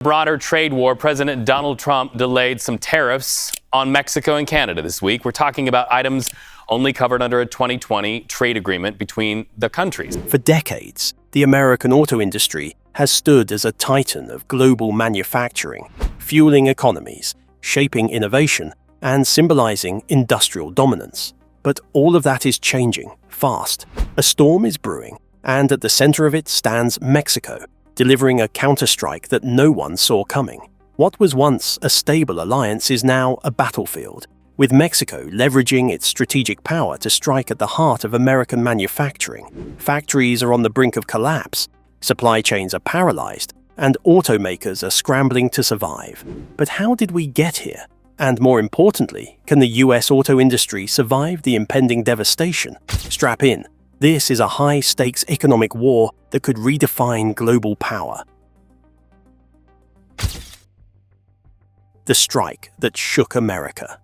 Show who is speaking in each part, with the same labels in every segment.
Speaker 1: Broader trade war, President Donald Trump delayed some tariffs on Mexico and Canada this week. We're talking about items only covered under a 2020 trade agreement between the countries.
Speaker 2: For decades, the American auto industry has stood as a titan of global manufacturing, fueling economies, shaping innovation, and symbolizing industrial dominance. But all of that is changing, fast. A storm is brewing, and at the center of it stands Mexico, delivering a counterstrike that no one saw coming. What was once a stable alliance is now a battlefield, with Mexico leveraging its strategic power to strike at the heart of American manufacturing. Factories are on the brink of collapse, supply chains are paralyzed, and automakers are scrambling to survive. But how did we get here? And more importantly, can the US auto industry survive the impending devastation? Strap in. This is a high-stakes economic war that could redefine global power. The strike that shook America.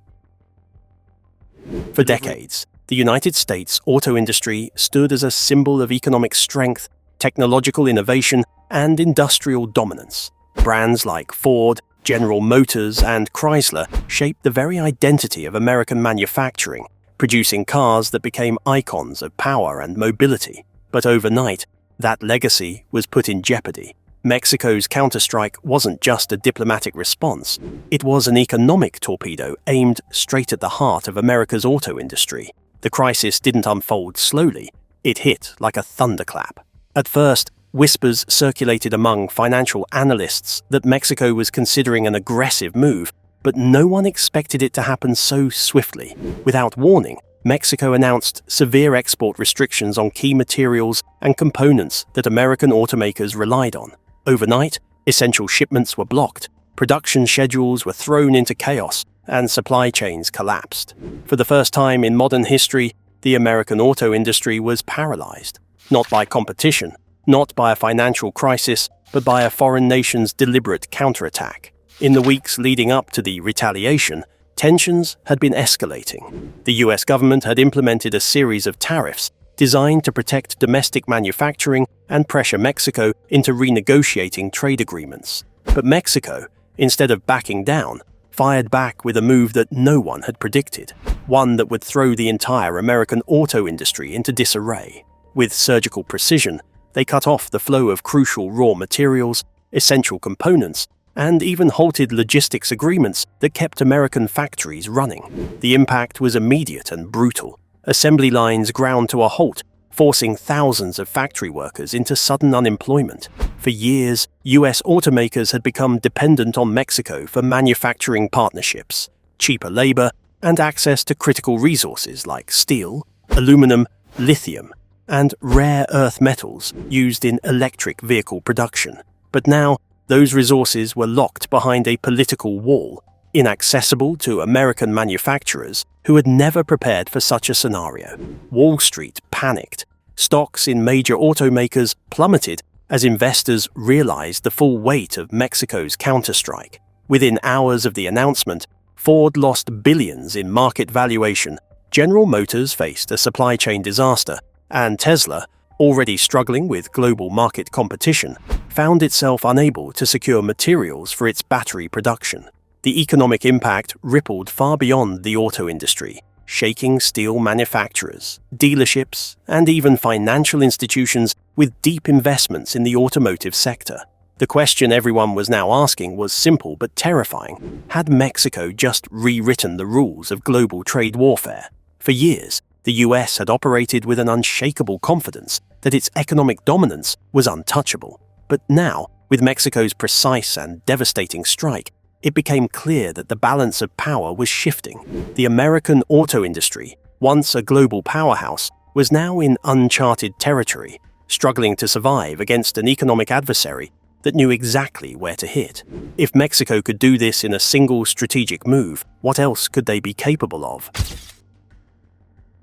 Speaker 2: For decades, the United States auto industry stood as a symbol of economic strength, technological innovation, and industrial dominance. Brands like Ford, General Motors, and Chrysler shaped the very identity of American manufacturing, producing cars that became icons of power and mobility. But overnight, that legacy was put in jeopardy. Mexico's counterstrike wasn't just a diplomatic response, it was an economic torpedo aimed straight at the heart of America's auto industry. The crisis didn't unfold slowly, it hit like a thunderclap. At first, whispers circulated among financial analysts that Mexico was considering an aggressive move, but no one expected it to happen so swiftly. Without warning, Mexico announced severe export restrictions on key materials and components that American automakers relied on. Overnight, essential shipments were blocked, production schedules were thrown into chaos, and supply chains collapsed. For the first time in modern history, the American auto industry was paralyzed, not by competition, not by a financial crisis, but by a foreign nation's deliberate counterattack. In the weeks leading up to the retaliation, tensions had been escalating. The US government had implemented a series of tariffs designed to protect domestic manufacturing and pressure Mexico into renegotiating trade agreements. But Mexico, instead of backing down, fired back with a move that no one had predicted, one that would throw the entire American auto industry into disarray. With surgical precision, they cut off the flow of crucial raw materials, essential components, and even halted logistics agreements that kept American factories running. The impact was immediate and brutal. Assembly lines ground to a halt, forcing thousands of factory workers into sudden unemployment. For years, US automakers had become dependent on Mexico for manufacturing partnerships, cheaper labor, and access to critical resources like steel, aluminum, lithium, and rare earth metals used in electric vehicle production. But now, those resources were locked behind a political wall, inaccessible to American manufacturers who had never prepared for such a scenario. Wall Street panicked. Stocks in major automakers plummeted as investors realized the full weight of Mexico's counterstrike. Within hours of the announcement, Ford lost billions in market valuation, General Motors faced a supply chain disaster, and Tesla, already struggling with global market competition, found itself unable to secure materials for its battery production. The economic impact rippled far beyond the auto industry, shaking steel manufacturers, dealerships, and even financial institutions with deep investments in the automotive sector. The question everyone was now asking was simple but terrifying. Had Mexico just rewritten the rules of global trade warfare? For years, the US had operated with an unshakable confidence that its economic dominance was untouchable. But now, with Mexico's precise and devastating strike, it became clear that the balance of power was shifting. The American auto industry, once a global powerhouse, was now in uncharted territory, struggling to survive against an economic adversary that knew exactly where to hit. If Mexico could do this in a single strategic move, what else could they be capable of?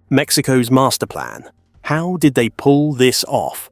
Speaker 2: Mexico's master plan. How did they pull this off?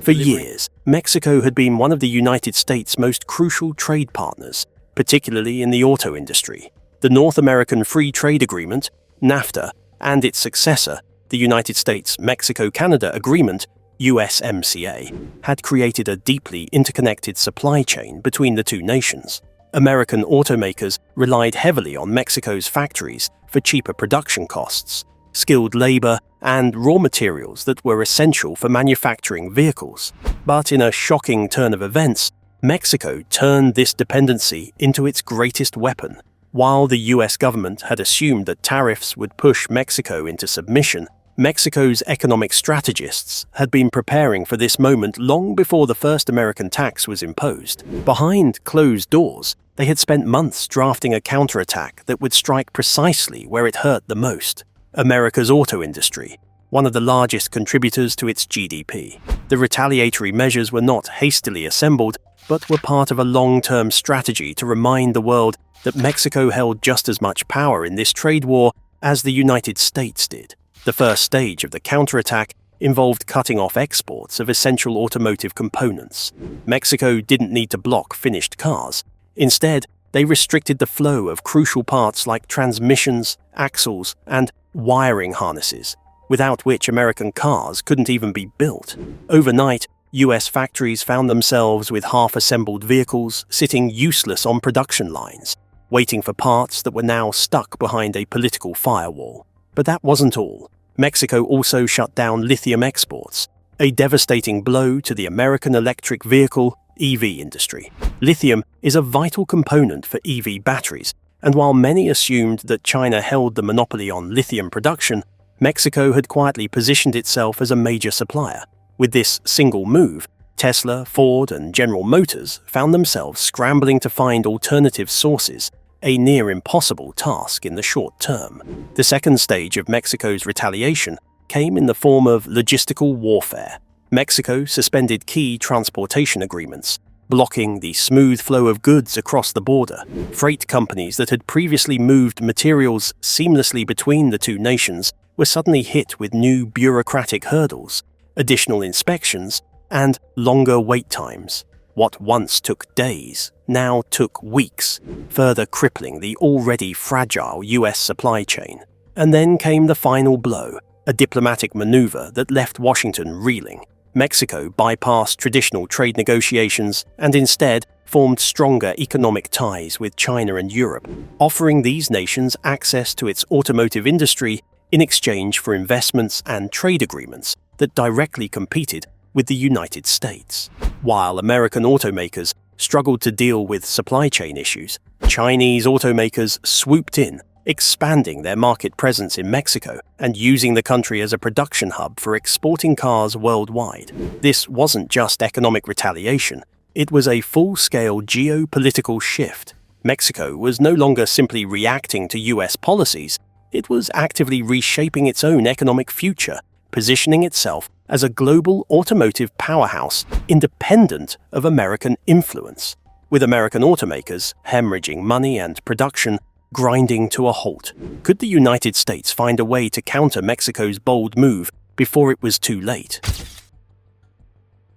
Speaker 2: For years, Mexico had been one of the United States' most crucial trade partners, particularly in the auto industry. The North American Free Trade Agreement, NAFTA, and its successor, the United States-Mexico-Canada Agreement, USMCA, had created a deeply interconnected supply chain between the two nations. American automakers relied heavily on Mexico's factories for cheaper production costs, skilled labor, and raw materials that were essential for manufacturing vehicles. But in a shocking turn of events, Mexico turned this dependency into its greatest weapon. While the US government had assumed that tariffs would push Mexico into submission, Mexico's economic strategists had been preparing for this moment long before the first American tax was imposed. Behind closed doors, they had spent months drafting a counterattack that would strike precisely where it hurt the most: America's auto industry, one of the largest contributors to its GDP. The retaliatory measures were not hastily assembled, but were part of a long-term strategy to remind the world that Mexico held just as much power in this trade war as the United States did. The first stage of the counterattack involved cutting off exports of essential automotive components. Mexico didn't need to block finished cars. Instead, they restricted the flow of crucial parts like transmissions, axles, and wiring harnesses, without which American cars couldn't even be built. Overnight, US factories found themselves with half-assembled vehicles sitting useless on production lines, waiting for parts that were now stuck behind a political firewall. But that wasn't all. Mexico also shut down lithium exports, a devastating blow to the American electric vehicle (EV) industry. Lithium is a vital component for EV batteries, and while many assumed that China held the monopoly on lithium production, Mexico had quietly positioned itself as a major supplier. With this single move, Tesla, Ford, and General Motors found themselves scrambling to find alternative sources, a near impossible task in the short term. The second stage of Mexico's retaliation came in the form of logistical warfare. Mexico suspended key transportation agreements, blocking the smooth flow of goods across the border. Freight companies that had previously moved materials seamlessly between the two nations were suddenly hit with new bureaucratic hurdles, additional inspections, and longer wait times. What once took days now took weeks, further crippling the already fragile US supply chain. And then came the final blow, a diplomatic maneuver that left Washington reeling. Mexico bypassed traditional trade negotiations and instead formed stronger economic ties with China and Europe, offering these nations access to its automotive industry in exchange for investments and trade agreements that directly competed with the United States. While American automakers struggled to deal with supply chain issues, Chinese automakers swooped in, expanding their market presence in Mexico and using the country as a production hub for exporting cars worldwide. This wasn't just economic retaliation, it was a full-scale geopolitical shift. Mexico was no longer simply reacting to US policies, it was actively reshaping its own economic future, positioning itself as a global automotive powerhouse independent of American influence. With American automakers hemorrhaging money and production grinding to a halt, could the United States find a way to counter Mexico's bold move before it was too late?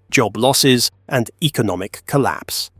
Speaker 2: Job losses and economic collapse.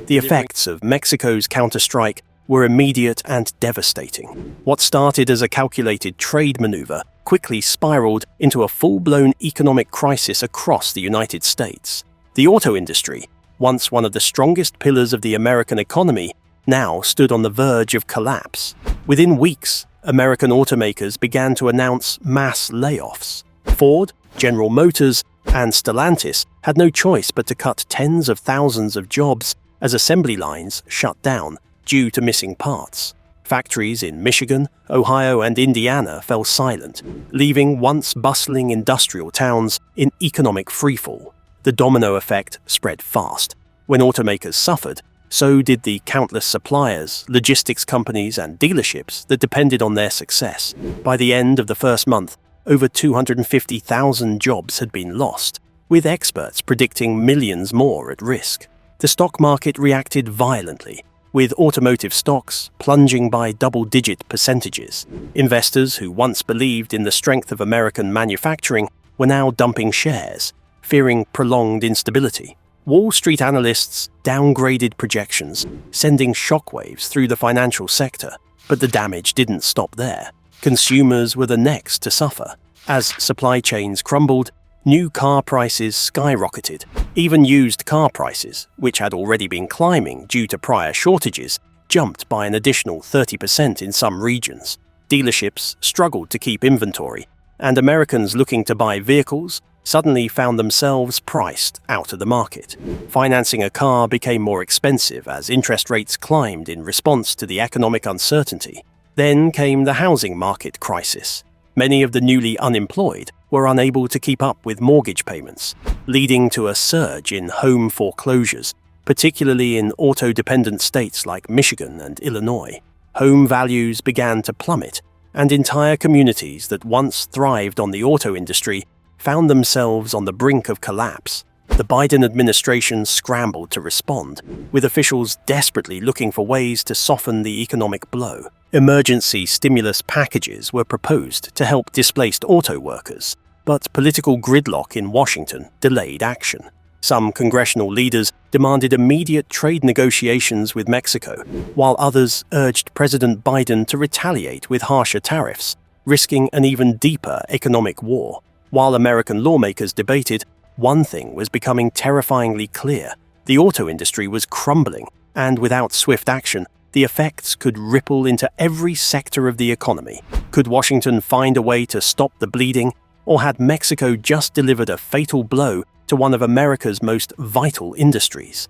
Speaker 2: The effects of Mexico's counterstrike were immediate and devastating. What started as a calculated trade maneuver quickly spiraled into a full-blown economic crisis across the United States. The auto industry, once one of the strongest pillars of the American economy, now stood on the verge of collapse. Within weeks, American automakers began to announce mass layoffs. Ford, General Motors, and Stellantis had no choice but to cut tens of thousands of jobs as assembly lines shut down due to missing parts. Factories in Michigan, Ohio, and Indiana fell silent, leaving once bustling industrial towns in economic freefall. The domino effect spread fast. When automakers suffered, so did the countless suppliers, logistics companies, and dealerships that depended on their success. By the end of the first month, over 250,000 jobs had been lost, with experts predicting millions more at risk. The stock market reacted violently, with automotive stocks plunging by double-digit percentages. Investors who once believed in the strength of American manufacturing were now dumping shares, fearing prolonged instability. Wall Street analysts downgraded projections, sending shockwaves through the financial sector. But the damage didn't stop there. Consumers were the next to suffer. As supply chains crumbled, new car prices skyrocketed. Even used car prices, which had already been climbing due to prior shortages, jumped by an additional 30% in some regions. Dealerships struggled to keep inventory, and Americans looking to buy vehicles suddenly found themselves priced out of the market. Financing a car became more expensive as interest rates climbed in response to the economic uncertainty. Then came the housing market crisis. Many of the newly unemployed were unable to keep up with mortgage payments, leading to a surge in home foreclosures, particularly in auto-dependent states like Michigan and Illinois. Home values began to plummet, and entire communities that once thrived on the auto industry found themselves on the brink of collapse. The Biden administration scrambled to respond, with officials desperately looking for ways to soften the economic blow. Emergency stimulus packages were proposed to help displaced auto workers, but political gridlock in Washington delayed action. Some congressional leaders demanded immediate trade negotiations with Mexico, while others urged President Biden to retaliate with harsher tariffs, risking an even deeper economic war. While American lawmakers debated, one thing was becoming terrifyingly clear: the auto industry was crumbling, and without swift action, the effects could ripple into every sector of the economy. Could Washington find a way to stop the bleeding, or had Mexico just delivered a fatal blow to one of America's most vital industries?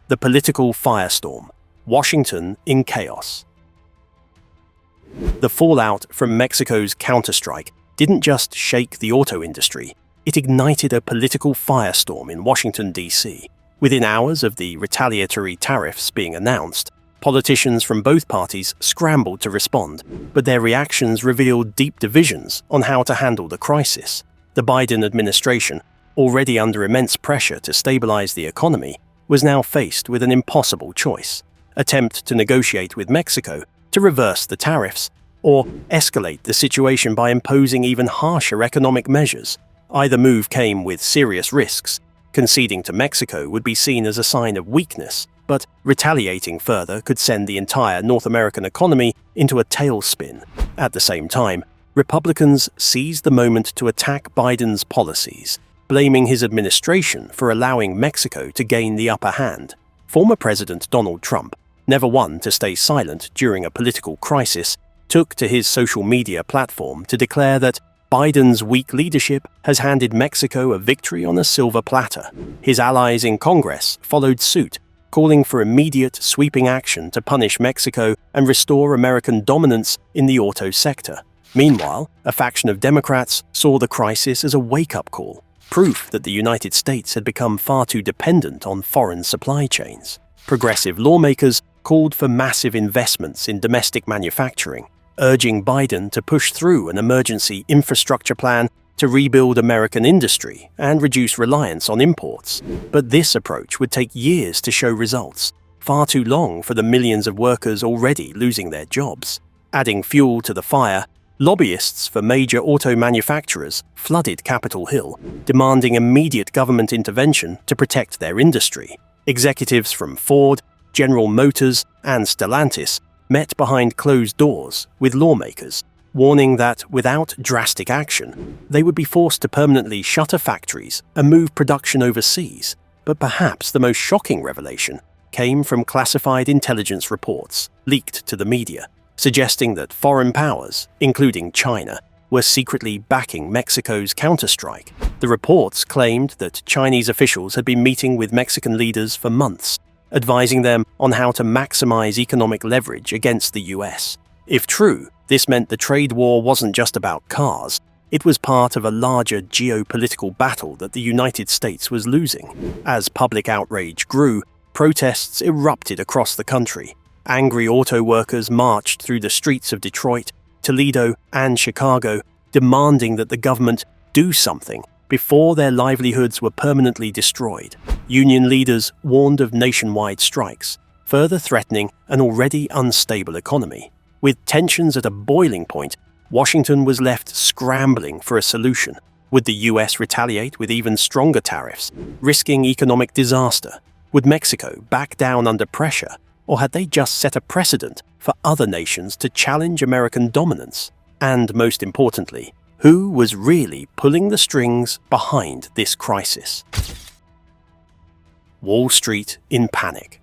Speaker 2: The political firestorm. Washington in chaos. The fallout from Mexico's Counterstrike didn't just shake the auto industry, it ignited a political firestorm in Washington, D.C. Within hours of the retaliatory tariffs being announced, politicians from both parties scrambled to respond, but their reactions revealed deep divisions on how to handle the crisis. The Biden administration, already under immense pressure to stabilize the economy, was now faced with an impossible choice: attempt to negotiate with Mexico to reverse the tariffs, or escalate the situation by imposing even harsher economic measures. Either move came with serious risks. Conceding to Mexico would be seen as a sign of weakness, but retaliating further could send the entire North American economy into a tailspin. At the same time, Republicans seized the moment to attack Biden's policies, blaming his administration for allowing Mexico to gain the upper hand. Former President Donald Trump, never one to stay silent during a political crisis, took to his social media platform to declare that Biden's weak leadership has handed Mexico a victory on a silver platter. His allies in Congress followed suit, calling for immediate sweeping action to punish Mexico and restore American dominance in the auto sector. Meanwhile, a faction of Democrats saw the crisis as a wake-up call, proof that the United States had become far too dependent on foreign supply chains. Progressive lawmakers called for massive investments in domestic manufacturing, urging Biden to push through an emergency infrastructure plan to rebuild American industry and reduce reliance on imports. But this approach would take years to show results, far too long for the millions of workers already losing their jobs. Adding fuel to the fire, lobbyists for major auto manufacturers flooded Capitol Hill, demanding immediate government intervention to protect their industry. Executives from Ford, General Motors, and Stellantis met behind closed doors with lawmakers, warning that without drastic action, they would be forced to permanently shutter factories and move production overseas. But perhaps the most shocking revelation came from classified intelligence reports leaked to the media, suggesting that foreign powers, including China, were secretly backing Mexico's counterstrike. The reports claimed that Chinese officials had been meeting with Mexican leaders for months, advising them on how to maximize economic leverage against the US. If true, this meant the trade war wasn't just about cars, it was part of a larger geopolitical battle that the United States was losing. As public outrage grew, protests erupted across the country. Angry auto workers marched through the streets of Detroit, Toledo, and Chicago, demanding that the government do something before their livelihoods were permanently destroyed. Union leaders warned of nationwide strikes, further threatening an already unstable economy. With tensions at a boiling point, Washington was left scrambling for a solution. Would the US retaliate with even stronger tariffs, risking economic disaster? Would Mexico back down under pressure, or had they just set a precedent for other nations to challenge American dominance? And most importantly, who was really pulling the strings behind this crisis? Wall Street in panic.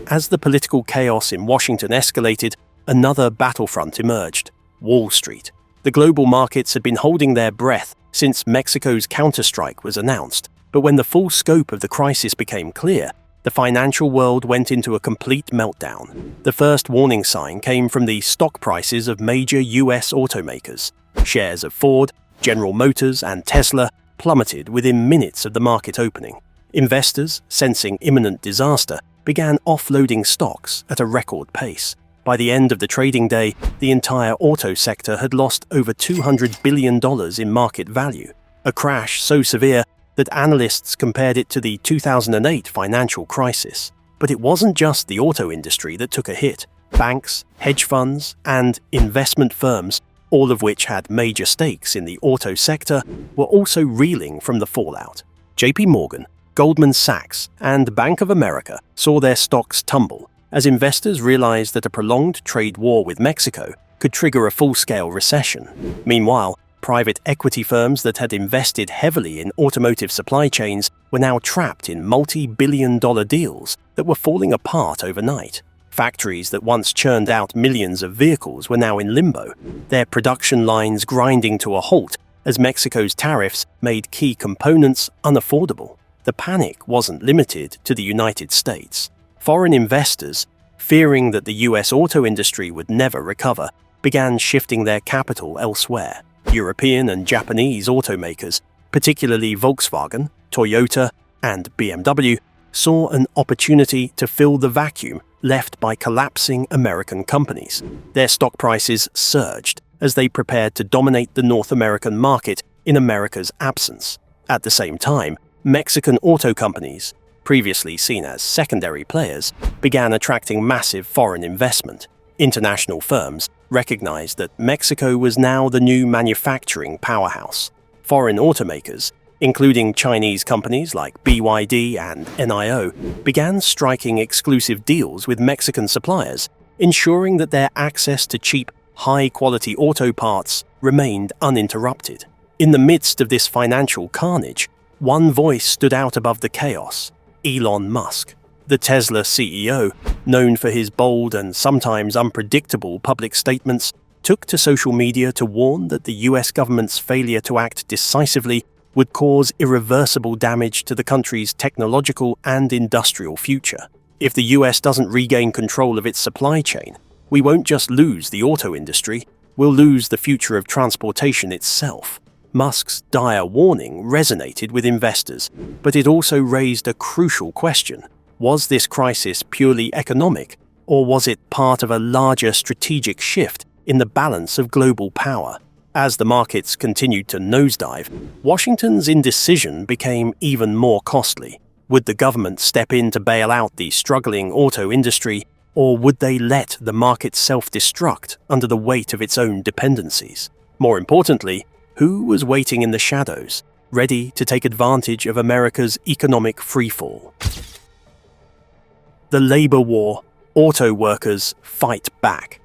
Speaker 2: As the political chaos in Washington escalated, another battlefront emerged: Wall Street. The global markets had been holding their breath since Mexico's Counterstrike was announced, but when the full scope of the crisis became clear, the financial world went into a complete meltdown. The first warning sign came from the stock prices of major US automakers. Shares of Ford, General Motors, and Tesla plummeted within minutes of the market opening. Investors, sensing imminent disaster, began offloading stocks at a record pace. By the end of the trading day, the entire auto sector had lost over $200 billion in market value, a crash so severe that analysts compared it to the 2008 financial crisis. But it wasn't just the auto industry that took a hit. Banks, hedge funds, and investment firms, all of which had major stakes in the auto sector, were also reeling from the fallout. JP Morgan, Goldman Sachs, and Bank of America saw their stocks tumble as investors realized that a prolonged trade war with Mexico could trigger a full-scale recession. Meanwhile, private equity firms that had invested heavily in automotive supply chains were now trapped in multi-billion-dollar deals that were falling apart overnight. Factories that once churned out millions of vehicles were now in limbo, their production lines grinding to a halt as Mexico's tariffs made key components unaffordable. The panic wasn't limited to the United States. Foreign investors, fearing that the US auto industry would never recover, began shifting their capital elsewhere. European and Japanese automakers, particularly Volkswagen, Toyota, and BMW, saw an opportunity to fill the vacuum left by collapsing American companies. Their stock prices surged as they prepared to dominate the North American market in America's absence. At the same time, Mexican auto companies, previously seen as secondary players, began attracting massive foreign investment. International firms recognized that Mexico was now the new manufacturing powerhouse. Foreign automakers, including Chinese companies like BYD and NIO, began striking exclusive deals with Mexican suppliers, ensuring that their access to cheap, high-quality auto parts remained uninterrupted. In the midst of this financial carnage, one voice stood out above the chaos: Elon Musk. The Tesla CEO, known for his bold and sometimes unpredictable public statements, took to social media to warn that the US government's failure to act decisively would cause irreversible damage to the country's technological and industrial future. If the US doesn't regain control of its supply chain, we won't just lose the auto industry, we'll lose the future of transportation itself. Musk's dire warning resonated with investors, but it also raised a crucial question. Was this crisis purely economic, or was it part of a larger strategic shift in the balance of global power? As the markets continued to nosedive, Washington's indecision became even more costly. Would the government step in to bail out the struggling auto industry, or would they let the market self-destruct under the weight of its own dependencies? More importantly, who was waiting in the shadows, ready to take advantage of America's economic freefall? The labor war. Auto workers fight back.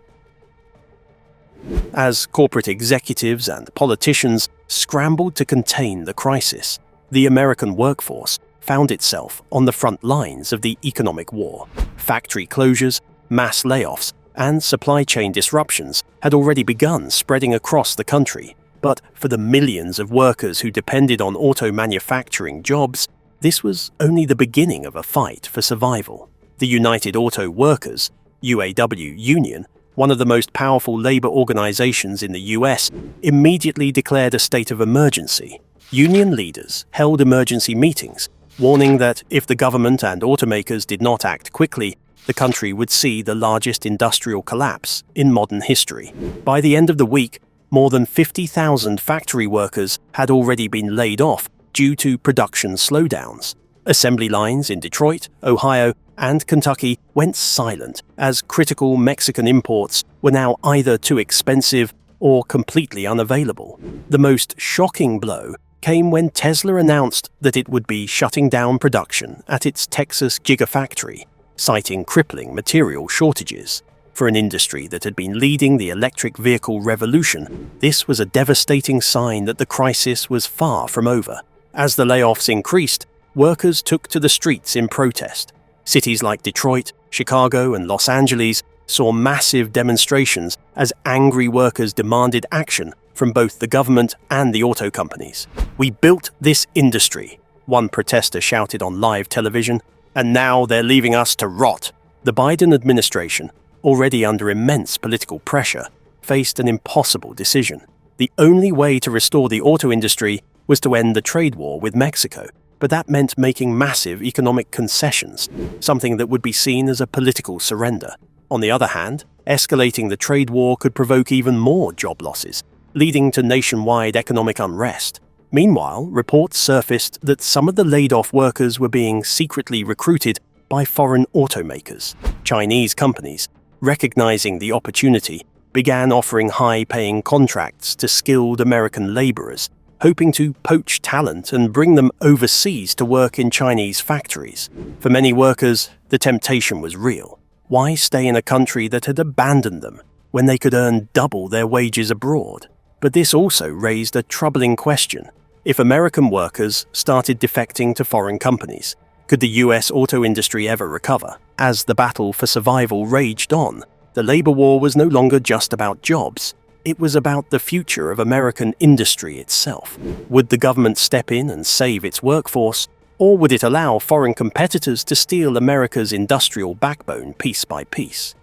Speaker 2: As corporate executives and politicians scrambled to contain the crisis, the American workforce found itself on the front lines of the economic war. Factory closures, mass layoffs, and supply chain disruptions had already begun spreading across the country. But for the millions of workers who depended on auto manufacturing jobs, this was only the beginning of a fight for survival. The United Auto Workers, UAW Union, one of the most powerful labor organizations in the US, immediately declared a state of emergency. Union leaders held emergency meetings, warning that if the government and automakers did not act quickly, the country would see the largest industrial collapse in modern history. By the end of the week, more than 50,000 factory workers had already been laid off due to production slowdowns. Assembly lines in Detroit, Ohio, and Kentucky went silent as critical Mexican imports were now either too expensive or completely unavailable. The most shocking blow came when Tesla announced that it would be shutting down production at its Texas Gigafactory, citing crippling material shortages. For an industry that had been leading the electric vehicle revolution, this was a devastating sign that the crisis was far from over. As the layoffs increased, workers took to the streets in protest. Cities like Detroit, Chicago, and Los Angeles saw massive demonstrations as angry workers demanded action from both the government and the auto companies. "We built this industry," one protester shouted on live television, "and now they're leaving us to rot." The Biden administration, already under immense political pressure, faced an impossible decision. The only way to restore the auto industry was to end the trade war with Mexico, but that meant making massive economic concessions, something that would be seen as a political surrender. On the other hand, escalating the trade war could provoke even more job losses, leading to nationwide economic unrest. Meanwhile, reports surfaced that some of the laid-off workers were being secretly recruited by foreign automakers. Chinese companies, recognizing the opportunity, began offering high-paying contracts to skilled American laborers, hoping to poach talent and bring them overseas to work in Chinese factories. For many workers, the temptation was real. Why stay in a country that had abandoned them when they could earn double their wages abroad? But this also raised a troubling question. If American workers started defecting to foreign companies, could the US auto industry ever recover? As the battle for survival raged on, the labor war was no longer just about jobs. It was about the future of American industry itself. Would the government step in and save its workforce, or would it allow foreign competitors to steal America's industrial backbone piece by piece?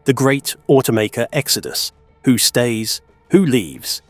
Speaker 2: The great automaker exodus. Who stays? Who leaves?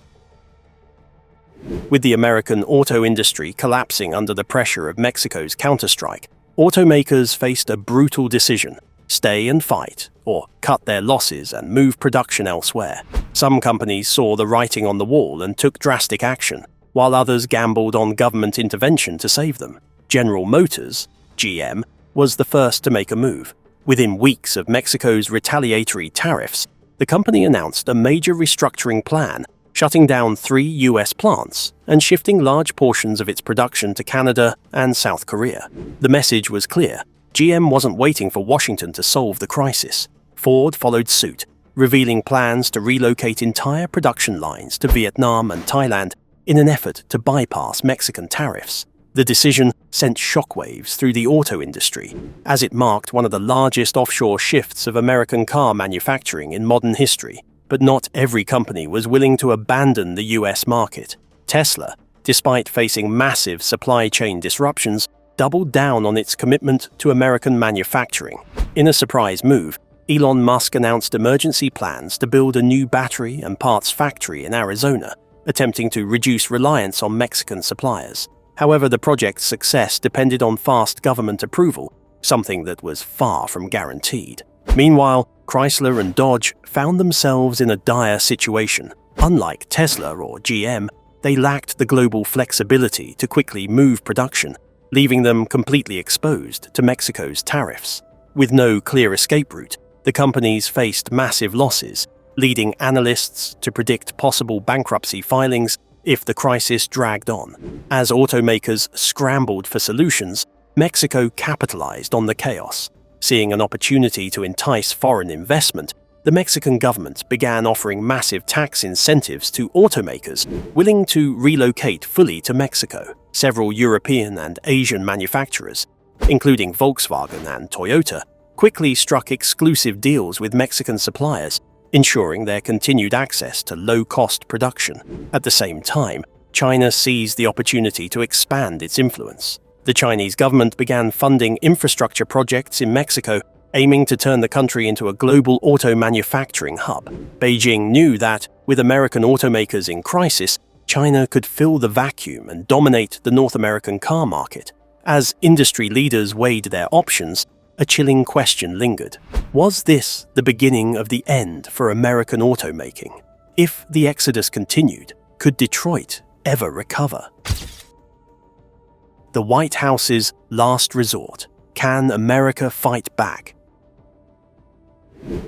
Speaker 2: With the American auto industry collapsing under the pressure of Mexico's counterstrike, automakers faced a brutal decision: stay and fight, or cut their losses and move production elsewhere. Some companies saw the writing on the wall and took drastic action, while others gambled on government intervention to save them. General Motors, GM, was the first to make a move. Within weeks of Mexico's retaliatory tariffs, the company announced a major restructuring plan, shutting down 3 US plants and shifting large portions of its production to Canada and South Korea. The message was clear. GM wasn't waiting for Washington to solve the crisis. Ford followed suit, revealing plans to relocate entire production lines to Vietnam and Thailand in an effort to bypass Mexican tariffs. The decision sent shockwaves through the auto industry, as it marked one of the largest offshore shifts of American car manufacturing in modern history. But not every company was willing to abandon the US market. Tesla, despite facing massive supply chain disruptions, doubled down on its commitment to American manufacturing. In a surprise move, Elon Musk announced emergency plans to build a new battery and parts factory in Arizona, attempting to reduce reliance on Mexican suppliers. However, the project's success depended on fast government approval, something that was far from guaranteed. Meanwhile, Chrysler and Dodge found themselves in a dire situation. Unlike Tesla or GM, they lacked the global flexibility to quickly move production, leaving them completely exposed to Mexico's tariffs. With no clear escape route, the companies faced massive losses, leading analysts to predict possible bankruptcy filings if the crisis dragged on. As automakers scrambled for solutions, Mexico capitalized on the chaos. Seeing an opportunity to entice foreign investment, the Mexican government began offering massive tax incentives to automakers willing to relocate fully to Mexico. Several European and Asian manufacturers, including Volkswagen and Toyota, quickly struck exclusive deals with Mexican suppliers, ensuring their continued access to low-cost production. At the same time, China seized the opportunity to expand its influence. The Chinese government began funding infrastructure projects in Mexico, aiming to turn the country into a global auto manufacturing hub. Beijing knew that, with American automakers in crisis, China could fill the vacuum and dominate the North American car market. As industry leaders weighed their options, a chilling question lingered. Was this the beginning of the end for American automaking? If the exodus continued, could Detroit ever recover? The White House's last resort. Can America fight back?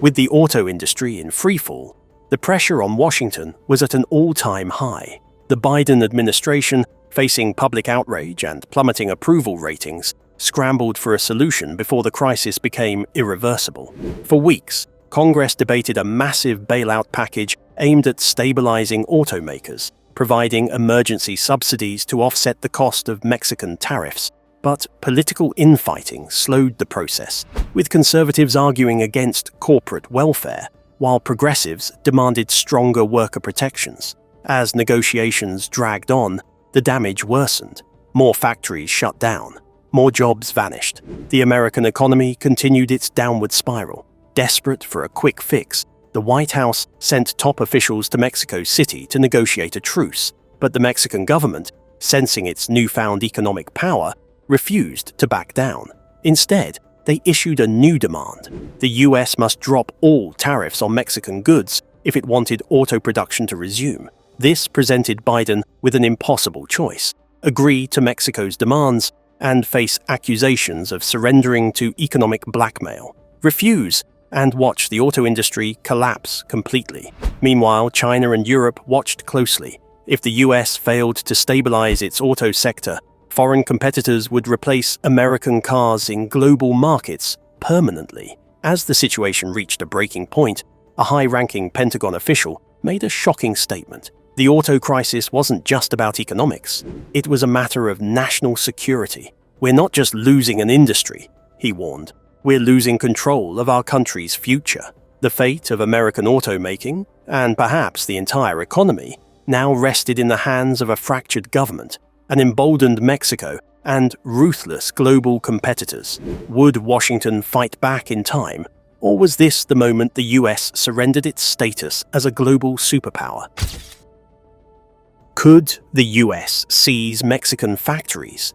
Speaker 2: With the auto industry in freefall, the pressure on Washington was at an all-time high. The Biden administration, facing public outrage and plummeting approval ratings, scrambled for a solution before the crisis became irreversible. For weeks, Congress debated a massive bailout package aimed at stabilizing automakers, providing emergency subsidies to offset the cost of Mexican tariffs. But political infighting slowed the process, with conservatives arguing against corporate welfare, while progressives demanded stronger worker protections. As negotiations dragged on, the damage worsened. More factories shut down. More jobs vanished. The American economy continued its downward spiral. Desperate for a quick fix, the White House sent top officials to Mexico City to negotiate a truce, but the Mexican government, sensing its newfound economic power, refused to back down. Instead, they issued a new demand. The US must drop all tariffs on Mexican goods if it wanted auto production to resume. This presented Biden with an impossible choice: agree to Mexico's demands and face accusations of surrendering to economic blackmail. Refuse and watch the auto industry collapse completely. Meanwhile, China and Europe watched closely. If the US failed to stabilize its auto sector, foreign competitors would replace American cars in global markets permanently. As the situation reached a breaking point, a high-ranking Pentagon official made a shocking statement. The auto crisis wasn't just about economics. It was a matter of national security. We're not just losing an industry, he warned. We're losing control of our country's future. The fate of American automaking, and perhaps the entire economy, now rested in the hands of a fractured government, an emboldened Mexico, and ruthless global competitors. Would Washington fight back in time, or was this the moment the US surrendered its status as a global superpower? Could the US seize Mexican factories?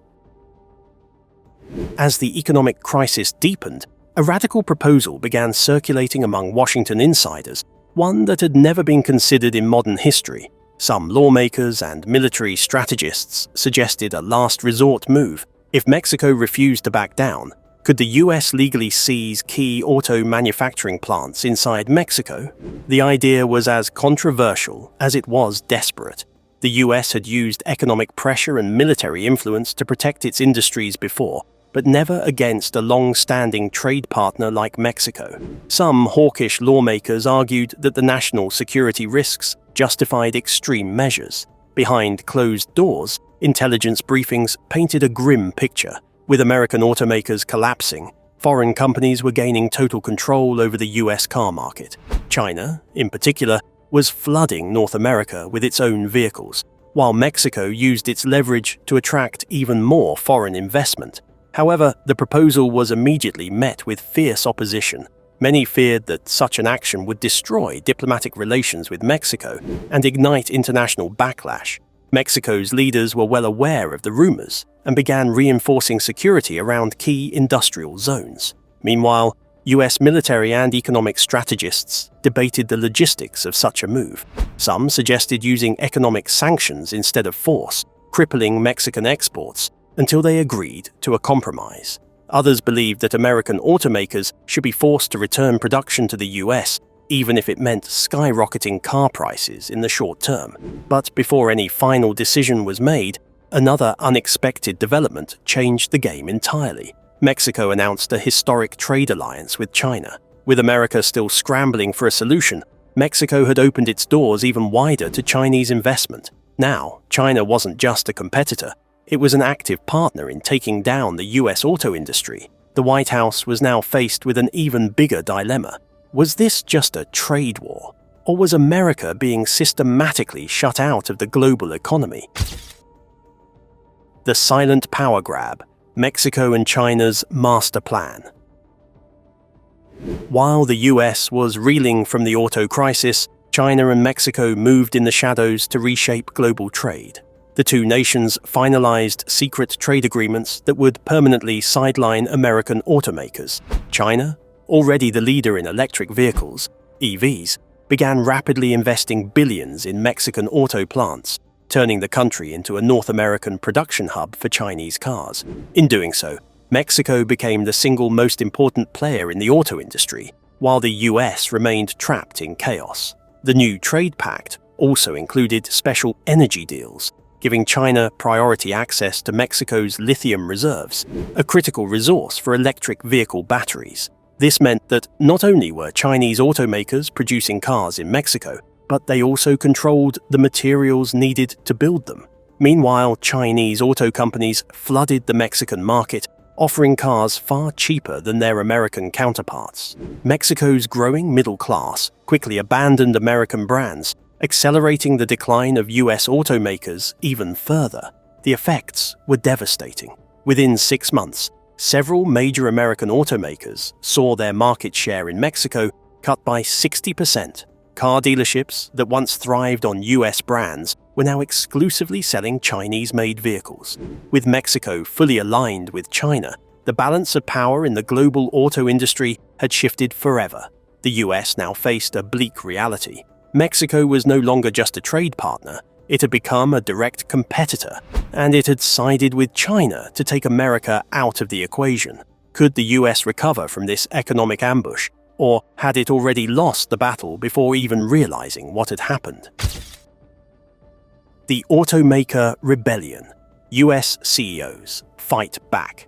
Speaker 2: As the economic crisis deepened, a radical proposal began circulating among Washington insiders, one that had never been considered in modern history. Some lawmakers and military strategists suggested a last resort move. If Mexico refused to back down, could the US legally seize key auto manufacturing plants inside Mexico? The idea was as controversial as it was desperate. The US had used economic pressure and military influence to protect its industries before, but never against a long-standing trade partner like Mexico. Some hawkish lawmakers argued that the national security risks justified extreme measures. Behind closed doors, intelligence briefings painted a grim picture. With American automakers collapsing, foreign companies were gaining total control over the US car market. China, in particular, was flooding North America with its own vehicles, while Mexico used its leverage to attract even more foreign investment. However, the proposal was immediately met with fierce opposition. Many feared that such an action would destroy diplomatic relations with Mexico and ignite international backlash. Mexico's leaders were well aware of the rumors and began reinforcing security around key industrial zones. Meanwhile, US military and economic strategists debated the logistics of such a move. Some suggested using economic sanctions instead of force, crippling Mexican exports, until they agreed to a compromise. Others believed that American automakers should be forced to return production to the US, even if it meant skyrocketing car prices in the short term. But before any final decision was made, another unexpected development changed the game entirely. Mexico announced a historic trade alliance with China. With America still scrambling for a solution, Mexico had opened its doors even wider to Chinese investment. Now, China wasn't just a competitor. It was an active partner in taking down the US auto industry. The White House was now faced with an even bigger dilemma. Was this just a trade war, or was America being systematically shut out of the global economy? The silent power grab, Mexico and China's master plan. While the US was reeling from the auto crisis, China and Mexico moved in the shadows to reshape global trade. The two nations finalized secret trade agreements that would permanently sideline American automakers. China, already the leader in electric vehicles, EVs, began rapidly investing billions in Mexican auto plants, turning the country into a North American production hub for Chinese cars. In doing so, Mexico became the single most important player in the auto industry, while the US remained trapped in chaos. The new trade pact also included special energy deals. giving China priority access to Mexico's lithium reserves, a critical resource for electric vehicle batteries. This meant that not only were Chinese automakers producing cars in Mexico, but they also controlled the materials needed to build them. Meanwhile, Chinese auto companies flooded the Mexican market, offering cars far cheaper than their American counterparts. Mexico's growing middle class quickly abandoned American brands, accelerating the decline of US automakers even further. The effects were devastating. Within 6 months, several major American automakers saw their market share in Mexico cut by 60%. Car dealerships that once thrived on US brands were now exclusively selling Chinese-made vehicles. With Mexico fully aligned with China, the balance of power in the global auto industry had shifted forever. The US now faced a bleak reality. Mexico was no longer just a trade partner, it had become a direct competitor, and it had sided with China to take America out of the equation. Could the US recover from this economic ambush, or had it already lost the battle before even realizing what had happened? The Automaker Rebellion. US CEOs fight back.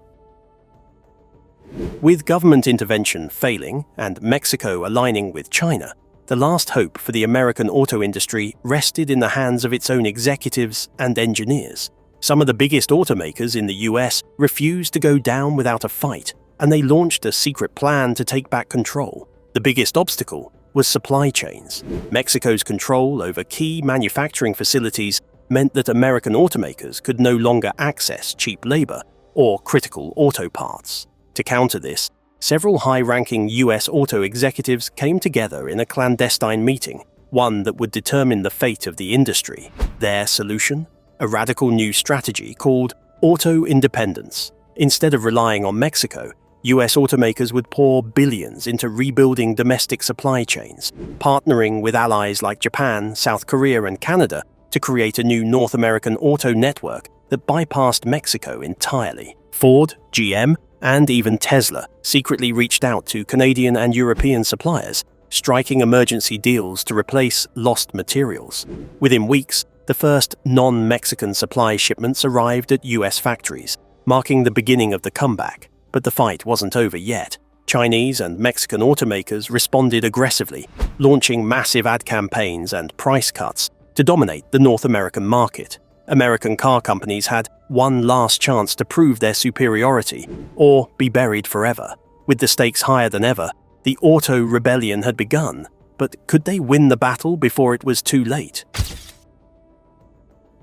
Speaker 2: With government intervention failing and Mexico aligning with China, the last hope for the American auto industry rested in the hands of its own executives and engineers. Some of the biggest automakers in the US refused to go down without a fight, and they launched a secret plan to take back control. The biggest obstacle was supply chains. Mexico's control over key manufacturing facilities meant that American automakers could no longer access cheap labor or critical auto parts. To counter this, several high-ranking US auto executives came together in a clandestine meeting, one that would determine the fate of the industry. Their solution? A radical new strategy called auto independence. Instead of relying on Mexico, US automakers would pour billions into rebuilding domestic supply chains, partnering with allies like Japan, South Korea, and Canada to create a new North American auto network that bypassed Mexico entirely. Ford, GM, and even Tesla secretly reached out to Canadian and European suppliers, striking emergency deals to replace lost materials. Within weeks, the first non-Mexican supply shipments arrived at US factories, marking the beginning of the comeback. But the fight wasn't over yet. Chinese and Mexican automakers responded aggressively, launching massive ad campaigns and price cuts to dominate the North American market. American car companies had one last chance to prove their superiority or be buried forever. With the stakes higher than ever, the auto rebellion had begun, but could they win the battle before it was too late?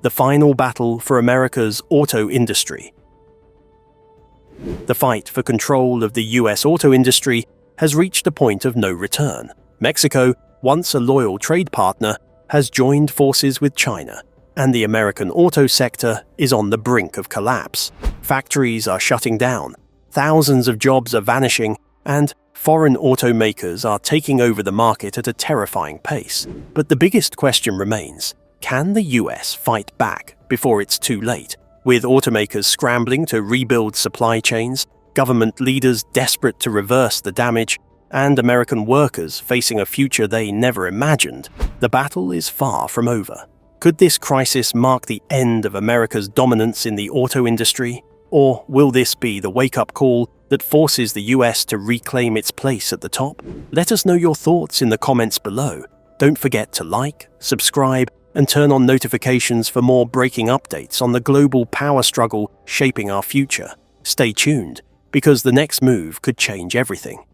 Speaker 2: The final battle for America's auto industry. The fight for control of the US auto industry has reached a point of no return. Mexico, once a loyal trade partner, has joined forces with China, and the American auto sector is on the brink of collapse. Factories are shutting down, thousands of jobs are vanishing, and foreign automakers are taking over the market at a terrifying pace. But the biggest question remains, can the US fight back before it's too late? With automakers scrambling to rebuild supply chains, government leaders desperate to reverse the damage, and American workers facing a future they never imagined, the battle is far from over. Could this crisis mark the end of America's dominance in the auto industry? Or will this be the wake-up call that forces the US to reclaim its place at the top? Let us know your thoughts in the comments below. Don't forget to like, subscribe, and turn on notifications for more breaking updates on the global power struggle shaping our future. Stay tuned, because the next move could change everything.